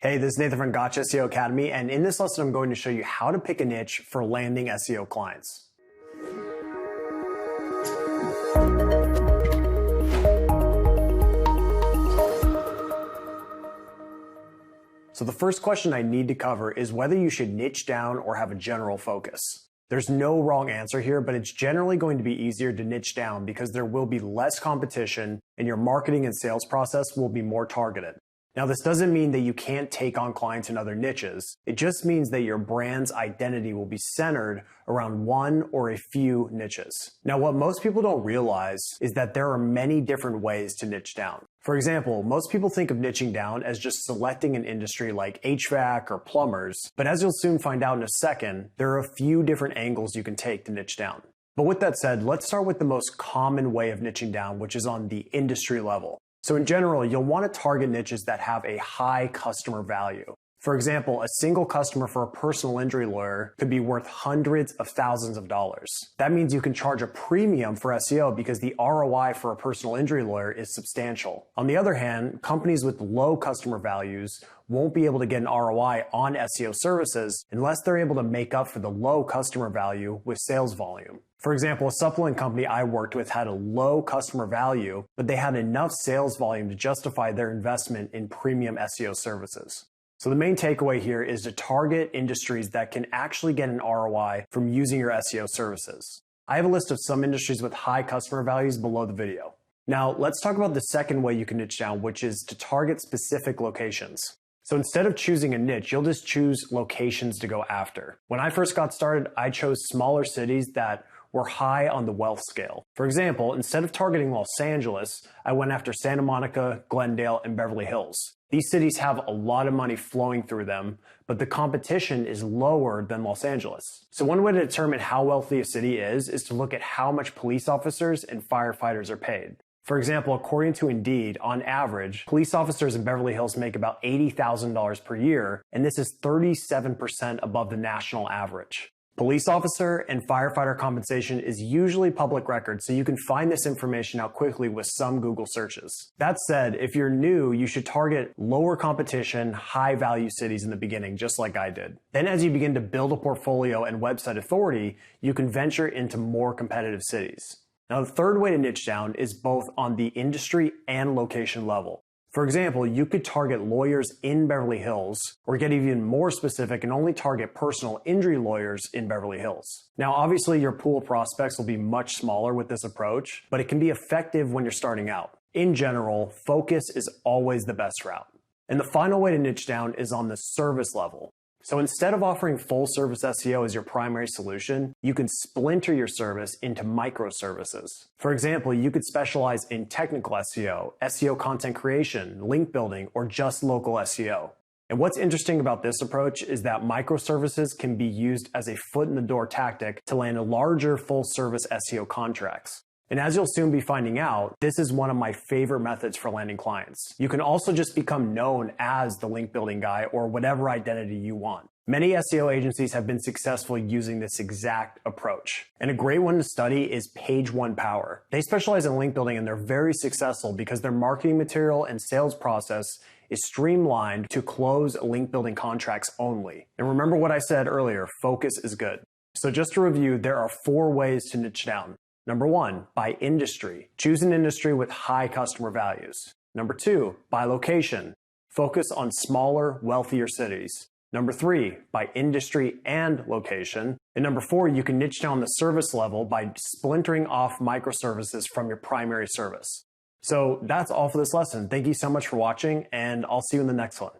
Hey, this is Nathan from Gotcha SEO Academy, and in this lesson I'm going to show you how to pick a niche for landing SEO clients. So the first question I need to cover is whether you should niche down or have a general focus. There's no wrong answer here, but it's generally going to be easier to niche down because there will be less competition and your marketing and sales process will be more targeted. Now, this doesn't mean that you can't take on clients in other niches. It just means that your brand's identity will be centered around one or a few niches. Now, what most people don't realize is that there are many different ways to niche down. For example, most people think of niching down as just selecting an industry like HVAC or plumbers, but as you'll soon find out in a second, there are a few different angles you can take to niche down. But with that said, let's start with the most common way of niching down, which is on the industry level. So in general, you'll want to target niches that have a high customer value. For example, a single customer for a personal injury lawyer could be worth hundreds of thousands of dollars. That means you can charge a premium for SEO because the ROI for a personal injury lawyer is substantial. On the other hand, companies with low customer values won't be able to get an ROI on SEO services unless they're able to make up for the low customer value with sales volume. For example, a supplement company I worked with had a low customer value, but they had enough sales volume to justify their investment in premium SEO services. So the main takeaway here is to target industries that can actually get an ROI from using your SEO services. I have a list of some industries with high customer values below the video. Now, let's talk about the second way you can niche down, which is to target specific locations. So instead of choosing a niche, you'll just choose locations to go after. When I first got started, I chose smaller cities that were high on the wealth scale. For example, instead of targeting Los Angeles, I went after Santa Monica, Glendale, and Beverly Hills. These cities have a lot of money flowing through them, but the competition is lower than Los Angeles. So one way to determine how wealthy a city is to look at how much police officers and firefighters are paid. For example, according to Indeed, on average, police officers in Beverly Hills make about $80,000 per year, and this is 37% above the national average. Police officer and firefighter compensation is usually public record, so you can find this information out quickly with some Google searches. That said, if you're new, you should target lower competition, high value cities in the beginning, just like I did. Then as you begin to build a portfolio and website authority, you can venture into more competitive cities. Now, the third way to niche down is both on the industry and location level. For example, you could target lawyers in Beverly Hills, or get even more specific and only target personal injury lawyers in Beverly Hills. Now, obviously, your pool of prospects will be much smaller with this approach, but it can be effective when you're starting out. In general, focus is always the best route. And the final way to niche down is on the service level. So instead of offering full service SEO as your primary solution, you can splinter your service into microservices. For example, you could specialize in technical SEO, SEO content creation, link building, or just local SEO. And what's interesting about this approach is that microservices can be used as a foot in the door tactic to land larger full service SEO contracts. And as you'll soon be finding out, this is one of my favorite methods for landing clients. You can also just become known as the link building guy or whatever identity you want. Many SEO agencies have been successful using this exact approach. And a great one to study is Page One Power. They specialize in link building and they're very successful because their marketing material and sales process is streamlined to close link building contracts only. And remember what I said earlier, focus is good. So just to review, there are 4 ways to niche down. Number 1, by industry. Choose an industry with high customer values. Number 2, by location. Focus on smaller, wealthier cities. Number 3, by industry and location. And number 4, you can niche down the service level by splintering off microservices from your primary service. So that's all for this lesson. Thank you so much for watching, and I'll see you in the next one.